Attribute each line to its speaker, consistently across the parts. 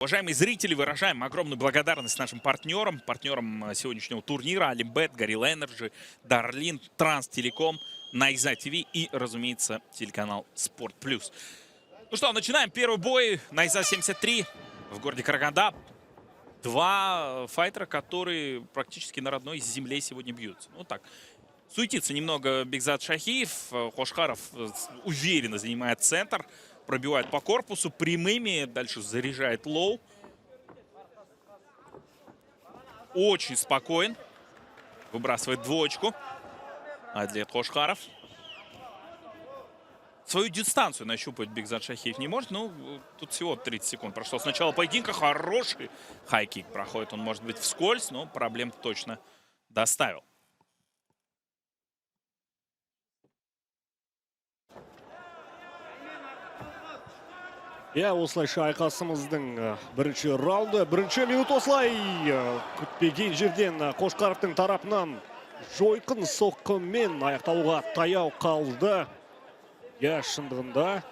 Speaker 1: Уважаемые зрители, выражаем огромную благодарность нашим партнерам сегодняшнего турнира: Олимбет, Gorilla Energy, Дарлин, Транстелеком, Найза ТВ и, разумеется, телеканал Спорт Плюс. Ну что, начинаем первый бой. Найза 73 в городе Караганда. Два файтера, которые практически на родной земле сегодня бьются. Ну так, суетится немного Бекзат Шахиев. Хошхаров уверенно занимает центр. Пробивает по корпусу прямыми. Дальше заряжает лоу. Очень спокоен. Выбрасывает двоечку. Адлет Хошхаров. Свою дистанцию нащупать Бекзат Шахиев не может. Ну, тут всего 30 секунд прошло с начала поединка. Хороший хайкик проходит. Он может быть вскользь, но проблем точно доставил.
Speaker 2: Я осылайша айқасымыздың бірінші раунды, бірінші минут осылай күтпеген жерден Қошқаровтың тарапынан жойқын соққымен аяқталуға таяу қалды. Я шындығында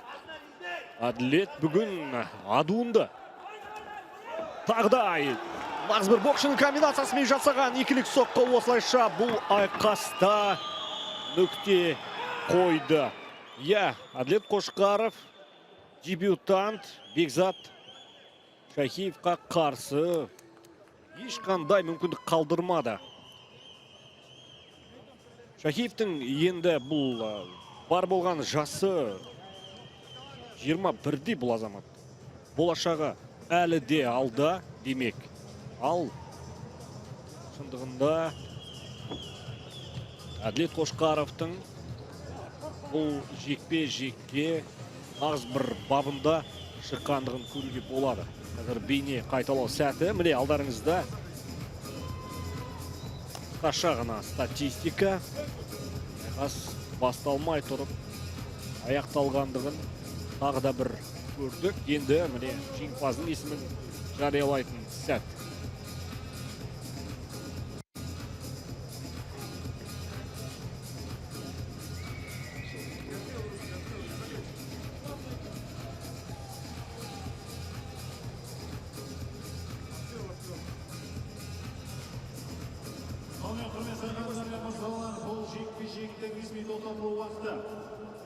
Speaker 2: Адлет бүгін адуынды. Тағдай нағыз бір боксшының комбинациясымен жасаған екілік соққы осылайша бұл айқаста нүкте қойды. Я Адлет Қошқаров дебютант Бекзат Шахиевқа қарсы ешқандай мүмкіндік қалдырмады. Шахиевтің енді бұл бар болған жасы 21-де бұл азамат. Болашағы әлі де алда демек. Ал шындығында Адлет Қошқаровтың бұл жекпе-жекке нағыз бір бабында шыққандығын көруге болады. Қазір бейне қайталау сәті. Міне алдарыңызда қысқаша ғана статистика. Басталмай тұрып аяқталғандығын тағы да бір көрдік. Енді міне жеңімпаздың есімін жариялайтын сәт.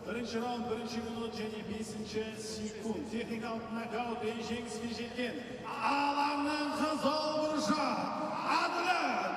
Speaker 3: Бірінші раунд, бірінші минут және 5-ші секунд. Техникалық нокаут жеңіске жеткен алаңның қызыл бұрышы Адлет